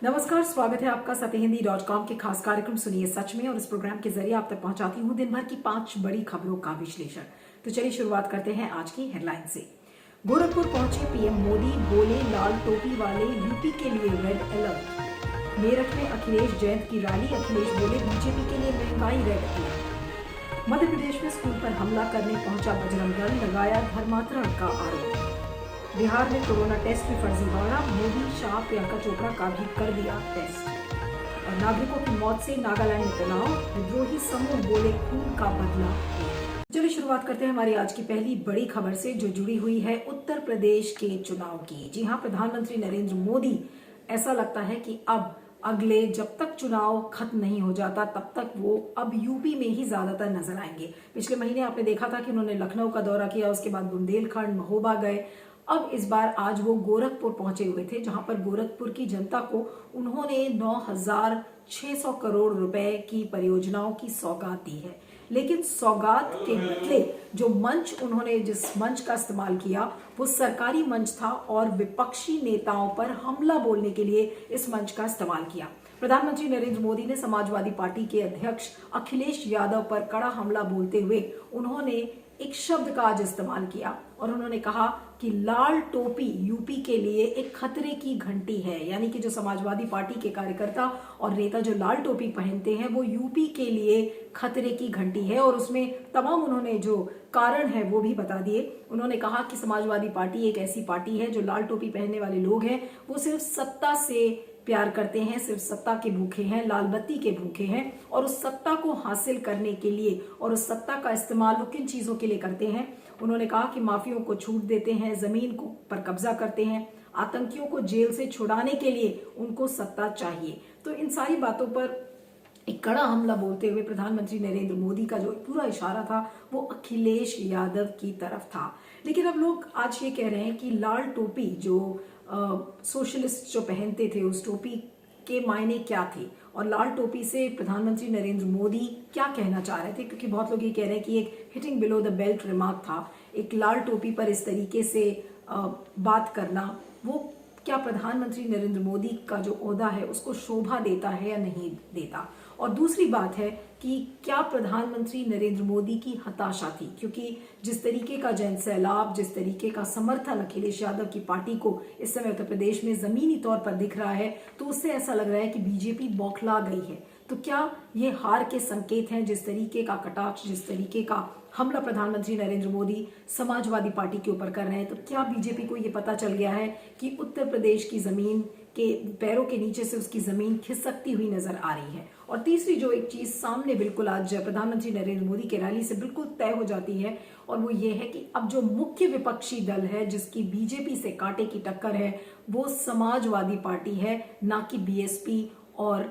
नमस्कार, स्वागत है आपका सत्यहिंदी.com के खास कार्यक्रम सुनिए सच में। और इस प्रोग्राम के जरिए आप तक पहुंचाती हूं दिन भर की 5 बड़ी खबरों का विश्लेषण। तो चलिए शुरुआत करते हैं आज की हेडलाइन से। गोरखपुर पहुंचे पीएम मोदी, बोले लाल टोपी वाले यूपी के लिए रेड अलर्ट। मेरठ में अखिलेश जयंत की रैली, अखिलेश बोले बीजेपी के लिए महंगाई रेड अलर्ट। मध्य प्रदेश में स्कूल पर हमला करने पहुंचा बजरंग दल, लगाया धर्मांतरण का आरोप। बिहार में कोरोना टेस्ट भी फर्जीवाड़ा, मोदी, शाह, प्रियंका चोपड़ा का भी कर दिया टेस्ट। और नागरिकों की मौत से नागालैंड में तनाव, विद्रोही समूह बोले खून का बदला। चलिए शुरुआत करते हैं हमारी आज की पहली बड़ी खबर से, जो जुड़ी हुई है उत्तर प्रदेश के चुनाव की। जी हां, प्रधानमंत्री नरेंद्र मोदी, ऐसा लगता है कि अब अगले जब तक चुनाव खत्म नहीं हो जाता तब तक वो अब यूपी में ही ज्यादातर नजर आएंगे। पिछले महीने आपने देखा था कि उन्होंने लखनऊ का दौरा किया, उसके बाद बुंदेलखंड, महोबा गए। अब इस बार आज वो गोरखपुर पहुंचे हुए थे, जहां पर गोरखपुर की जनता को उन्होंने 9,600 करोड़ रुपए की परियोजनाओं की सौगात दी है। लेकिन सौगात के बदले जिस मंच का इस्तेमाल किया वो सरकारी मंच था और विपक्षी नेताओं पर हमला बोलने के लिए इस मंच का इस्तेमाल किया। प्रधानमंत्री नरेंद्र मोदी ने समाजवादी पार्टी के अध्यक्ष अखिलेश यादव पर कड़ा हमला बोलते हुए उन्होंने एक शब्द का आज इस्तेमाल किया और उन्होंने कहा कि लाल टोपी यूपी के लिए एक खतरे की घंटी है। यानी कि जो समाजवादी पार्टी के कार्यकर्ता और नेता जो लाल टोपी पहनते हैं वो यूपी के लिए खतरे की घंटी है। और उसमें तमाम उन्होंने जो कारण है वो भी बता दिए। उन्होंने कहा कि समाजवादी पार्टी एक ऐसी पार्टी है जो लाल टोपी पहनने वाले लोग हैं वो सिर्फ सत्ता से प्यार करते हैं, सिर्फ सत्ता के भूखे हैं, लाल बत्ती के भूखे हैं। और उस सत्ता को हासिल करने के लिए और उस सत्ता का इस्तेमाल वो किन चीजों के लिए करते हैं। उन्होंने कहा कि माफियों को छूट देते हैं, जमीन को पर कब्जा करते हैं, आतंकियों को जेल से छुड़ाने के लिए उनको सत्ता चाहिए। तो इन सारी बातों पर एक कड़ा हमला बोलते हुए प्रधानमंत्री नरेंद्र मोदी का जो पूरा इशारा था वो अखिलेश यादव की तरफ था। लेकिन अब लोग आज ये कह रहे हैं कि लाल टोपी जो सोशलिस्ट जो पहनते थे उस टोपी के मायने क्या थे और लाल टोपी से प्रधानमंत्री नरेंद्र मोदी क्या कहना चाह रहे थे। क्योंकि बहुत लोग ये कह रहे हैं कि एक hitting below the belt remark था, एक लाल टोपी पर इस तरीके से बात करना वो क्या प्रधानमंत्री नरेंद्र मोदी का जो ओहदा है उसको शोभा देता है या नहीं देता। और दूसरी बात है कि क्या प्रधानमंत्री नरेंद्र मोदी की हताशा थी, क्योंकि जिस तरीके का जन सैलाब, जिस तरीके का समर्थन अखिलेश यादव की पार्टी को इस समय उत्तर प्रदेश में जमीनी तौर पर दिख रहा है, तो उससे ऐसा लग रहा है कि बीजेपी बौखला गई है। तो क्या ये हार के संकेत हैं? जिस तरीके का कटाक्ष, जिस तरीके का हमला प्रधानमंत्री नरेंद्र मोदी समाजवादी पार्टी के ऊपर कर रहे हैं, तो क्या बीजेपी को ये पता चल गया है कि उत्तर प्रदेश की जमीन के पैरों के नीचे से उसकी जमीन खिसकती हुई नजर आ रही है। और तीसरी जो एक चीज सामने बिल्कुल आज प्रधानमंत्री नरेंद्र मोदी के रैली से बिल्कुल तय हो जाती है और वो ये है कि अब जो मुख्य विपक्षी दल है जिसकी बीजेपी से कांटे की टक्कर है वो समाजवादी पार्टी है, ना कि बीएसपी और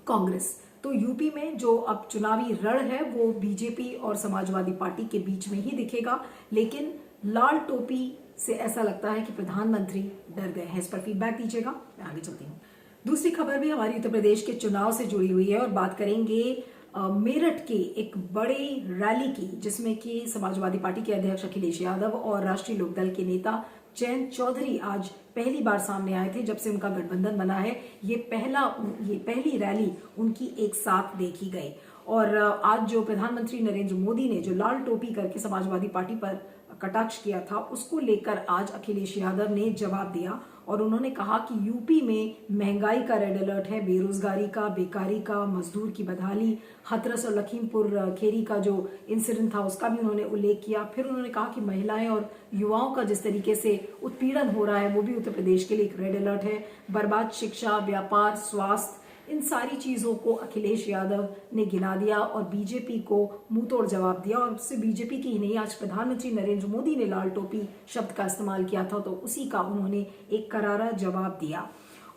कांग्रेस। तो यूपी में जो अब चुनावी रण है वो बीजेपी और समाजवादी पार्टी के बीच में ही दिखेगा। लेकिन लाल टोपी से ऐसा लगता है कि प्रधानमंत्री डर गए हैं। इस पर फीडबैक दीजिएगा, मैं आगे चलती हूँ। दूसरी खबर भी हमारी उत्तर प्रदेश के चुनाव से जुड़ी हुई है और बात करेंगे मेरठ की एक बड़ी रैली की, जिसमें कि समाजवादी पार्टी के अध्यक्ष अखिलेश यादव और राष्ट्रीय लोकदल के नेता जयंत चौधरी आज पहली बार सामने आए थे जब से उनका गठबंधन बना है। ये पहली रैली उनकी एक साथ देखी गई। और आज जो प्रधानमंत्री नरेंद्र मोदी ने जो लाल टोपी करके समाजवादी पार्टी पर कटाक्ष किया था उसको लेकर आज अखिलेश यादव ने जवाब दिया और उन्होंने कहा कि यूपी में महंगाई का रेड अलर्ट है, बेरोजगारी का, बेकारी का, मजदूर की बदहाली, हाथरस और लखीमपुर खेरी का जो इंसिडेंट था उसका भी उन्होंने उल्लेख किया। फिर उन्होंने कहा कि महिलाएं और युवाओं का जिस तरीके से उत्पीड़न हो रहा है वो भी उत्तर प्रदेश के लिए एक रेड अलर्ट है। बर्बाद शिक्षा, व्यापार, स्वास्थ्य, इन सारी चीजों को अखिलेश यादव ने गिना दिया और बीजेपी को मुंह तोड़ जवाब दिया। और उससे बीजेपी की ही नहीं, आज प्रधानमंत्री नरेंद्र मोदी ने लाल टोपी शब्द का इस्तेमाल किया था तो उसी का उन्होंने एक करारा जवाब दिया।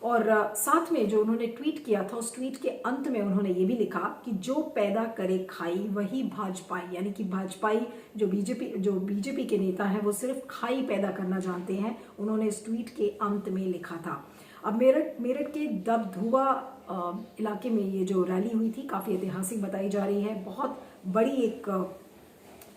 और साथ में जो उन्होंने ट्वीट किया था उस ट्वीट के अंत में उन्होंने ये भी लिखा कि जो पैदा करे खाई वही भाजपाई। यानी कि भाजपाई जो बीजेपी के नेता हैं वो सिर्फ खाई पैदा करना जानते हैं, उन्होंने इस ट्वीट के अंत में लिखा था। अब मेरठ के दबधुआ इलाके में ये जो रैली हुई थी काफी ऐतिहासिक बताई जा रही है। बहुत बड़ी एक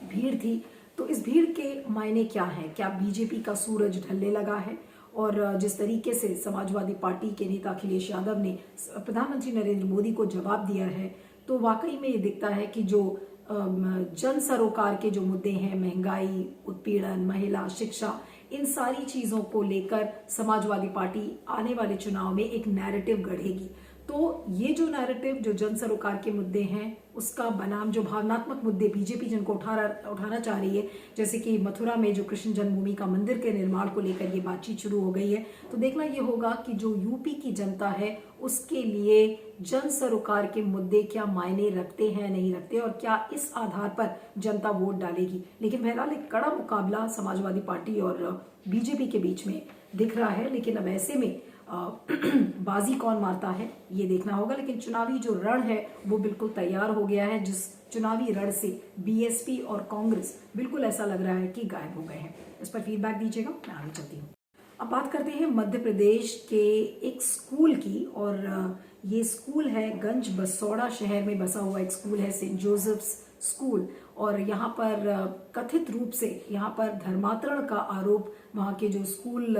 भीड़ थी। तो इस भीड़ के मायने क्या है? क्या बीजेपी का सूरज ढलने लगा है और जिस तरीके से समाजवादी पार्टी के नेता अखिलेश यादव ने प्रधानमंत्री नरेंद्र मोदी को जवाब दिया है, तो वाकई में ये दिखता है कि जो जन सरोकार के जो मुद्दे हैं, महंगाई, उत्पीड़न, महिला, शिक्षा, इन सारी चीजों को लेकर समाजवादी पार्टी आने वाले चुनाव में एक नैरेटिव गढ़ेगी। तो ये जो नैरेटिव, जो जन सरोकार के मुद्दे हैं, उसका बनाम जो भावनात्मक मुद्दे बीजेपी जिनको उठाना चाह रही है, जैसे कि मथुरा में जो कृष्ण जन्मभूमि का मंदिर के निर्माण को लेकर ये बातचीत शुरू हो गई है, तो देखना ये होगा कि जो यूपी की जनता है उसके लिए जन सरोकार के मुद्दे क्या मायने रखते हैं, नहीं रखते, और क्या इस आधार पर जनता वोट डालेगी। लेकिन बहरहाल एक कड़ा मुकाबला समाजवादी पार्टी और बीजेपी के बीच में दिख रहा है। लेकिन अब ऐसे में बाजी कौन मारता है ये देखना होगा। लेकिन चुनावी जो रण है वो बिल्कुल तैयार हो गया है, जिस चुनावी रण से बीएसपी और कांग्रेस बिल्कुल ऐसा लग रहा है कि गायब हो गए हैं। इस पर फीडबैक दीजिएगा, मैं आगे चलती हूँ। अब बात करते हैं मध्य प्रदेश के एक स्कूल की, और ये स्कूल है गंज बसौड़ा शहर में बसा हुआ एक स्कूल है, सेंट जोसेफ्स स्कूल। और यहाँ पर कथित रूप से यहाँ पर धर्मांतरण का आरोप वहाँ के जो स्कूल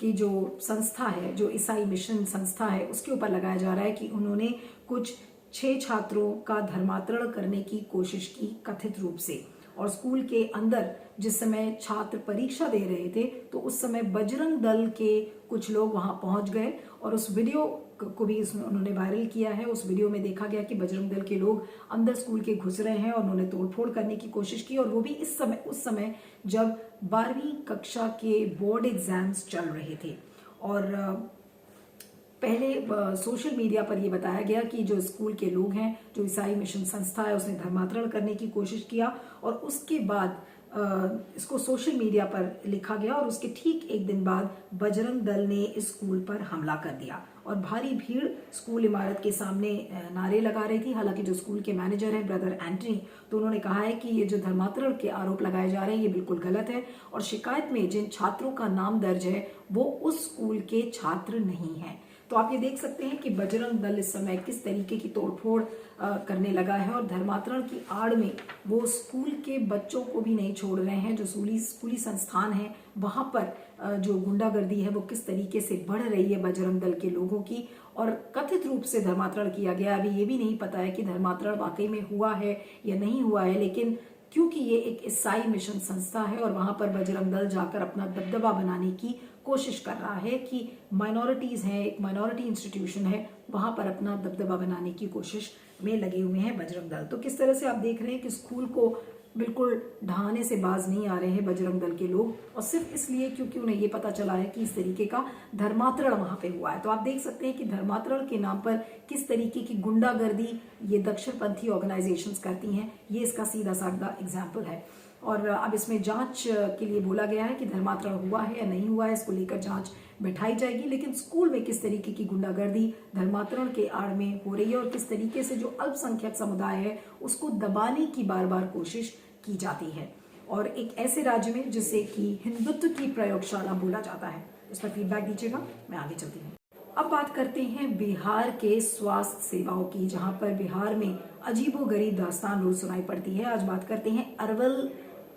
की जो संस्था है, जो ईसाई मिशन संस्था है, उसके ऊपर लगाया जा रहा है कि उन्होंने कुछ 6 छात्रों का धर्मांतरण करने की कोशिश की कथित रूप से। और स्कूल के अंदर जिस समय छात्र परीक्षा दे रहे थे, तो उस समय बजरंग दल के कुछ लोग वहां पहुंच गए और उस वीडियो को भी उन्होंने वायरल किया है। उस वीडियो में देखा गया कि बजरंग दल के लोग अंदर स्कूल के घुस रहे हैं और उन्होंने तोड़फोड़ करने की कोशिश की, और वो भी उस समय जब 12वीं कक्षा के बोर्ड एग्जाम्स चल रहे थे। और पहले सोशल मीडिया पर यह बताया गया कि जो स्कूल के लोग हैं, जो ईसाई मिशन संस्था है, उसने धर्मांतरण करने की कोशिश किया, और उसके बाद इसको सोशल मीडिया पर लिखा गया, और उसके ठीक एक दिन बाद बजरंग दल ने इस स्कूल पर हमला कर दिया और भारी भीड़ स्कूल इमारत के सामने नारे लगा रही थी। हालांकि जो स्कूल के मैनेजर है ब्रदर एंटनी, तो उन्होंने कहा है कि ये जो धर्मांतरण के आरोप लगाए जा रहे हैं ये बिल्कुल गलत है, और शिकायत में जिन छात्रों का नाम दर्ज है वो उस स्कूल के छात्र नहीं है। तो आप ये देख सकते हैं कि बजरंग दल इस समय किस तरीके की तोड़फोड़ करने लगा है, और धर्मांतरण की आड़ में वो स्कूल के बच्चों को भी नहीं छोड़ रहे हैं। जो स्कूली संस्थान है वहां पर जो गुंडागर्दी है वो किस तरीके से बढ़ रही है बजरंग दल के लोगों की, और कथित रूप से धर्मांतरण किया गया। अभी ये भी नहीं पता है कि धर्मांतरण वाकई में हुआ है या नहीं हुआ है, लेकिन क्योंकि ये एक ईसाई मिशन संस्था है और वहां पर बजरंग दल जाकर अपना दबदबा बनाने की कोशिश कर रहा है कि माइनॉरिटीज हैं, एक माइनॉरिटी इंस्टीट्यूशन है, वहां पर अपना दबदबा बनाने की कोशिश में लगे हुए हैं बजरंग दल। तो किस तरह से आप देख रहे हैं कि स्कूल को बिल्कुल ढहाने से बाज नहीं आ रहे हैं बजरंग दल के लोग, और सिर्फ इसलिए क्योंकि उन्हें ये पता चला है कि इस तरीके का धर्मांतरण वहां पे हुआ है। तो आप देख सकते हैं कि धर्मांतरण के नाम पर किस तरीके की गुंडागर्दी ये दक्षिणपंथी ऑर्गेनाइजेशंस करती हैं, ये इसका सीधा साधा एग्जाम्पल है। और अब इसमें जांच के लिए बोला गया है कि धर्मांतरण हुआ है या नहीं हुआ है, इसको लेकर जांच बैठाई जाएगी। लेकिन स्कूल में किस तरीके की गुंडागर्दी धर्मांतरण के आड़ में हो रही है, और किस तरीके से जो अल्पसंख्यक समुदाय है उसको दबाने की बार बार कोशिश की जाती है, और एक ऐसे राज्य में जिसे कि हिंदुत्व की प्रयोगशाला बोला जाता है। इस पर फीडबैक दीजिएगा, मैं आगे चलती हूँ। अब बात करते हैं बिहार के स्वास्थ्य सेवाओं की, जहां पर बिहार में अजीबोगरीब दास्तान रोज सुनाई पड़ती है। आज बात करते हैं अरवल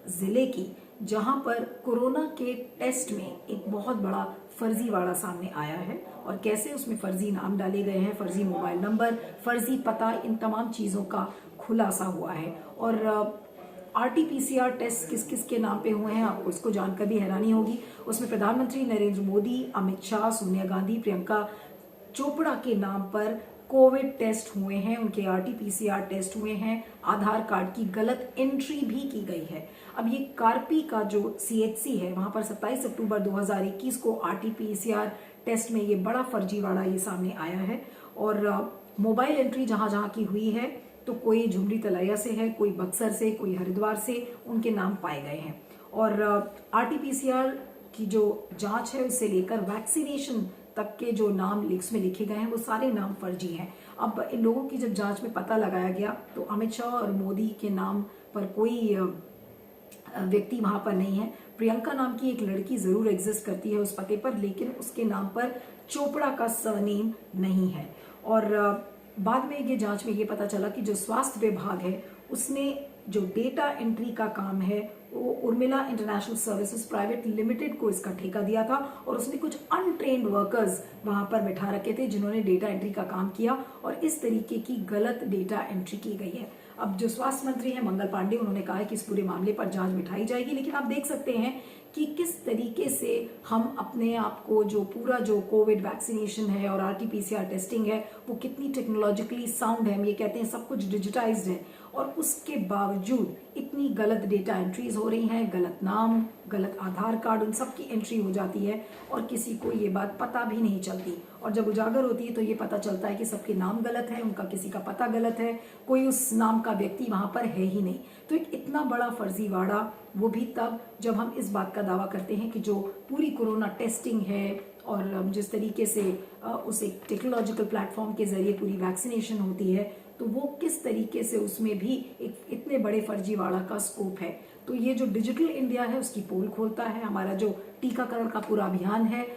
जिले की, जहां पर कोरोना के टेस्ट में एक बहुत बड़ा फर्जीवाड़ा सामने आया है, और कैसे उसमें फर्जी नाम डाले गए हैं, फर्जी मोबाइल नंबर, फर्जी पता, इन तमाम चीजों का खुलासा हुआ है। और RT-PCR टेस्ट किस किस के नाम पे हुए हैं, आपको इसको जानकर भी हैरानी होगी। उसमें प्रधानमंत्री नरेंद्र मोदी, अमित शाह, सोनिया गांधी, प्रियंका चोपड़ा के नाम पर कोविड टेस्ट हुए हैं, उनके RT-PCR टेस्ट हुए हैं, आधार कार्ड की गलत एंट्री भी की गई है। अब ये कार्पी का जो CHC है वहां पर 27 अक्टूबर 2021 को RT-PCR टेस्ट में ये बड़ा फर्जीवाड़ा ये सामने आया है। और मोबाइल एंट्री जहां जहां की हुई है, तो कोई झुमरी तलैया से है, कोई बक्सर से, कोई हरिद्वार से, उनके नाम पाए गए हैं। और RT-PCR की जो जांच है उससे लेकर वैक्सीनेशन तक के जो नाम लिस्ट में लिखे गए हैं वो सारे नाम फर्जी हैं। अब इन लोगों की जब जांच में पता लगाया गया तो अमित शाह और मोदी के नाम पर कोई व्यक्ति वहां पर नहीं है। प्रियंका नाम की एक लड़की जरूर एग्जिस्ट करती है उस पते पर, लेकिन उसके नाम पर चोपड़ा का सरनेम नहीं है। और बाद में ये जांच में ये पता चला कि जो स्वास्थ्य विभाग है उसने जो डेटा एंट्री का काम है Urmila international services private limited को इसका ठेका दिया था और उसने कुछ अनट्रेन्ड वर्कर्स वहां पर बैठा रखे थे जिन्होंने डेटा एंट्री का काम किया और इस तरीके की गलत डेटा एंट्री की गई है। अब जो स्वास्थ्य मंत्री हैं मंगल पांडे, उन्होंने कहा है कि इस पूरे मामले पर जांच बिठाई जाएगी, लेकिन आप देख सकते हैं कि किस तरीके से हम अपने आप को जो पूरा जो कोविड वैक्सीनेशन है और आरटीपीसीआर टेस्टिंग है वो कितनी टेक्नोलॉजिकली साउंड है, हम ये कहते हैं सब कुछ डिजिटाइज्ड है, और उसके बावजूद इतनी गलत डेटा एंट्रीज हो रही हैं, गलत नाम, गलत आधार कार्ड, उन सब की एंट्री हो जाती है और किसी को ये बात पता भी नहीं चलती। और जब उजागर होती है तो ये पता चलता है कि सबके नाम गलत है, उनका किसी का पता गलत है, कोई उस नाम का व्यक्ति वहां पर है ही नहीं। तो एक इतना बड़ा फर्जीवाड़ा, वो भी तब जब हम इस बात का दावा करते हैं कि जो पूरी कोरोना टेस्टिंग है और जिस तरीके से उस एक टेक्नोलॉजिकल प्लेटफॉर्म के जरिए पूरी वैक्सीनेशन होती है, तो वो किस तरीके से उसमें भी एक इतने बड़े फर्जीवाड़ा का स्कोप है। तो ये जो डिजिटल इंडिया है उसकी पोल खोलता है, हमारा जो टीकाकरण का पूरा अभियान है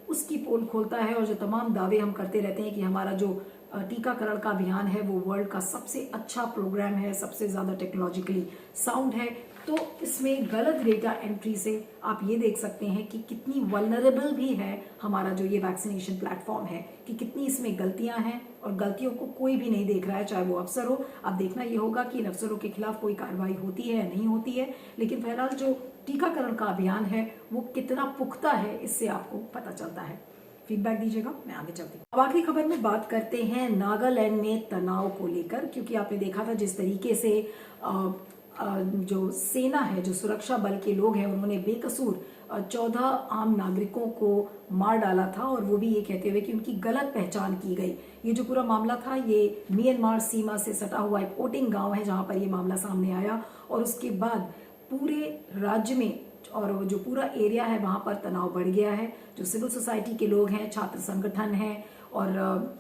उसकी पोल खोलता है, और जो तमाम दावे हम करते रहते हैं कि हमारा जो टीकाकरण का अभियान है वो वर्ल्ड का सबसे अच्छा प्रोग्राम है, सबसे ज्यादा टेक्नोलॉजिकली साउंड है, तो इसमें गलत डेटा एंट्री से आप ये देख सकते हैं कि कितनी वल्नरेबल भी है हमारा जो ये वैक्सीनेशन प्लेटफॉर्म है, कि कितनी इसमें गलतियां हैं और गलतियों को कोई भी नहीं देख रहा है, चाहे वो अफसर हो। अब देखना ये होगा कि इन अफसरों के खिलाफ कोई कार्रवाई होती है या नहीं होती है, लेकिन बहरहाल जो टीकाकरण का अभियान है वो कितना पुख्ता है इससे आपको पता चलता है। फीडबैक दीजिएगा, मैं आगे चलती हूँ। अब आखिरी खबर में बात करते हैं नागालैंड में तनाव को लेकर, क्योंकि आपने देखा था जिस तरीके से जो सेना है, जो सुरक्षा बल के लोग हैं, उन्होंने बेकसूर 14 आम नागरिकों को मार डाला था, और वो भी ये कहते हुए कि उनकी गलत पहचान की गई। ये जो पूरा मामला था ये म्यांमार सीमा से सटा हुआ एक ओटिंग गांव है जहां पर ये मामला सामने आया, और उसके बाद पूरे राज्य में और जो पूरा एरिया है वहां पर तनाव बढ़ गया है। जो सिविल सोसाइटी के लोग हैं, छात्र संगठन हैं और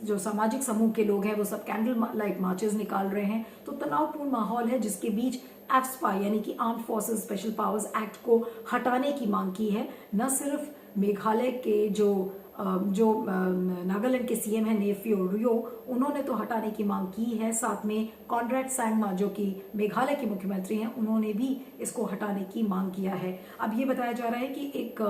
जो सामाजिक समूह के लोग हैं वो सब कैंडल लाइट मार्चेस निकाल रहे हैं। तो तनावपूर्ण माहौल है, जिसके बीच एफस्पा यानी कि arm forces special powers act को हटाने की मांग की है। न सिर्फ मेघालय के जो नागालैंड के सीएम है नेफ्यू रियो, उन्होंने तो हटाने की मांग की है, साथ में कॉनरेड सैंगमा जो कि मेघालय के मुख्यमंत्री हैं, उन्होंने भी इसको हटाने की मांग किया है। अब ये बताया जा रहा है कि एक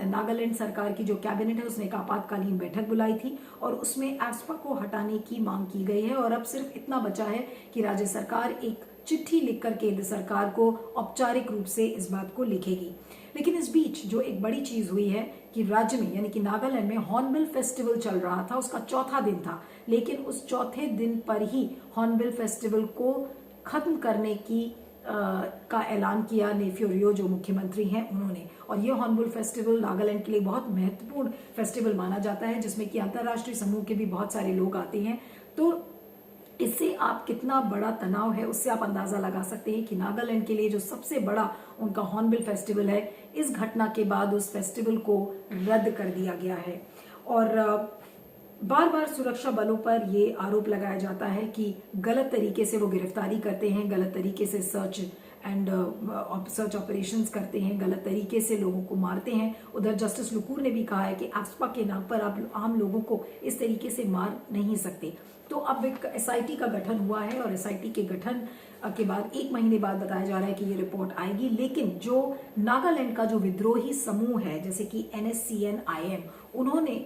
नागालैंड सरकार की जो कैबिनेट है उसने एक आपातकालीन बैठक बुलाई थी और उसमें एफस्पा को हटाने की मांग की गई है, और अब सिर्फ इतना बचा है कि राज्य सरकार एक चिट्ठी लिखकर केंद्र सरकार को औपचारिक रूप से इस बात को लिखेगी। लेकिन इस बीच जो एक बड़ी चीज हुई है कि राज्य में यानी कि नागालैंड में हॉर्नबिल फेस्टिवल चल रहा था, उसका चौथा दिन था, लेकिन उस चौथे दिन पर ही हॉर्नबिल फेस्टिवल को खत्म करने की का ऐलान किया नेफ्यू रियो जो मुख्यमंत्री हैं उन्होंने। और ये हॉर्नबिल फेस्टिवल नागालैंड के लिए बहुत महत्वपूर्ण फेस्टिवल माना जाता है, जिसमें कि अंतर्राष्ट्रीय समूह के भी बहुत सारे लोग आते हैं। तो इससे आप कितना बड़ा तनाव है उससे आप अंदाजा लगा सकते हैं कि नागालैंड के लिए जो सबसे बड़ा उनका हॉर्नबिल फेस्टिवल है, इस घटना के बाद उस फेस्टिवल को रद्द कर दिया गया है। और बार बार सुरक्षा बलों पर ये आरोप लगाया जाता है कि गलत तरीके से वो गिरफ्तारी करते हैं, गलत तरीके से सर्च ऑपरेशंस करते हैं, गलत तरीके से लोगों को मारते हैं। उधर जस्टिस लुकूर ने भी कहा है कि एफस्पा के नाम पर आप आम लोगों को इस तरीके से मार नहीं सकते। तो अब एक एसआईटी का गठन हुआ है और एसआईटी के गठन के बाद 1 महीने बाद बताया जा रहा है कि ये रिपोर्ट आएगी। लेकिन जो नागालैंड का जो विद्रोही समूह है जैसे कि NSCN-IM, उन्होंने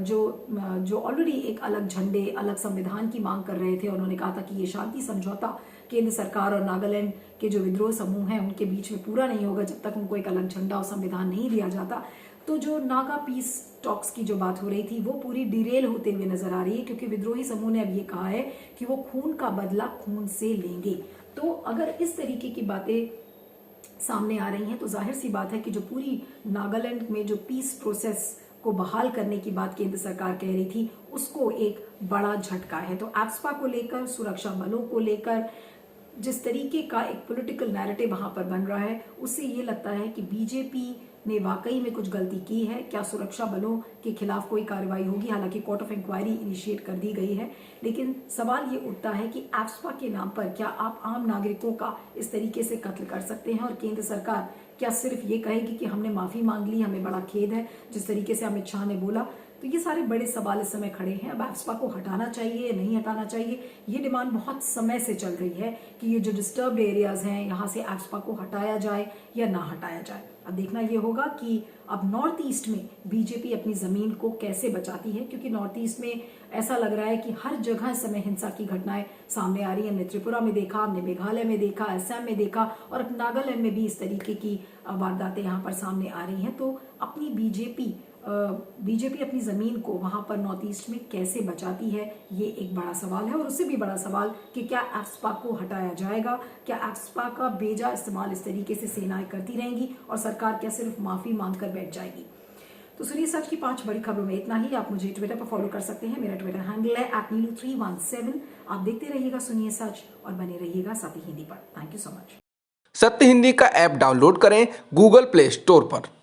जो ऑलरेडी एक अलग झंडे, अलग संविधान की मांग कर रहे थे, उन्होंने कहा था कि ये शांति समझौता केंद्र सरकार और नागालैंड के जो विद्रोह समूह हैं उनके बीच में पूरा नहीं होगा जब तक उनको एक अलग झंडा और संविधान नहीं दिया जाता। तो जो नागा पीस टॉक्स की जो बात हो रही थी वो पूरी डिरेल होते हुए नजर आ रही है, क्योंकि विद्रोही समूह ने अब ये कहा है कि वो खून का बदला खून से लेंगे। तो अगर इस तरीके की बातें सामने आ रही हैं तो जाहिर सी बात है कि जो पूरी नागालैंड में जो पीस प्रोसेस को बहाल करने की बात केंद्र सरकार कह रही थी उसको एक बड़ा झटका है। तो एफस्पा को लेकर, सुरक्षा बलों को लेकर जिस तरीके का एक पॉलिटिकल नैरेटिव वहां पर बन रहा है, उससे ये लगता है कि बीजेपी ने वाकई में कुछ गलती की है। क्या सुरक्षा बलों के खिलाफ कोई कार्रवाई होगी? हालांकि कोर्ट ऑफ इंक्वायरी इनिशिएट कर दी गई है, लेकिन सवाल ये उठता है कि एफस्पा के नाम पर क्या आप आम नागरिकों का इस तरीके से कत्ल कर सकते हैं? और केंद्र सरकार क्या सिर्फ ये कहेगी कि हमने माफी मांग ली, हमें बड़ा खेद है, जिस तरीके से अमित शाह ने बोला? तो ये सारे बड़े सवाल इस समय खड़े हैं। अब एफ्स्पा को हटाना चाहिए, नहीं हटाना चाहिए, ये डिमांड बहुत समय से चल रही है कि ये जो डिस्टर्ब्ड एरियाज हैं यहाँ से एफ्स्पा को हटाया जाए या ना हटाया जाए। अब देखना ये होगा कि अब नॉर्थ ईस्ट में बीजेपी अपनी जमीन को कैसे बचाती है, क्योंकि नॉर्थ ईस्ट में ऐसा लग रहा है कि हर जगह इस समय हिंसा की घटनाएं सामने आ रही है। हमने त्रिपुरा में देखा, हमने मेघालय में देखा, असम में देखा और अब नागालैंड में भी इस तरीके की वारदातें यहाँ पर सामने आ रही हैं। तो अपनी बीजेपी अपनी जमीन को वहां पर नॉर्थ ईस्ट में कैसे बचाती है, ये एक बड़ा सवाल है। और उससे भी बड़ा सवाल कि क्या एफ्स्पा को हटाया जाएगा, क्या एफ्स्पा का बेजा इस्तेमाल इस तरीके से सेनाएं करती रहेंगी और सरकार क्या सिर्फ माफी मांगकर बैठ जाएगी। तो सुनिए सच की 5 बड़ी खबरों में इतना ही। आप मुझे ट्विटर पर फॉलो कर सकते हैं, मेरा ट्विटर हैंडल है @नीलू317। आप देखते रहिएगा सुनिए सच और बने रहिएगा सत्य हिंदी पर। Thank you so much. सत्य हिंदी का ऐप डाउनलोड करें गूगल प्ले स्टोर पर।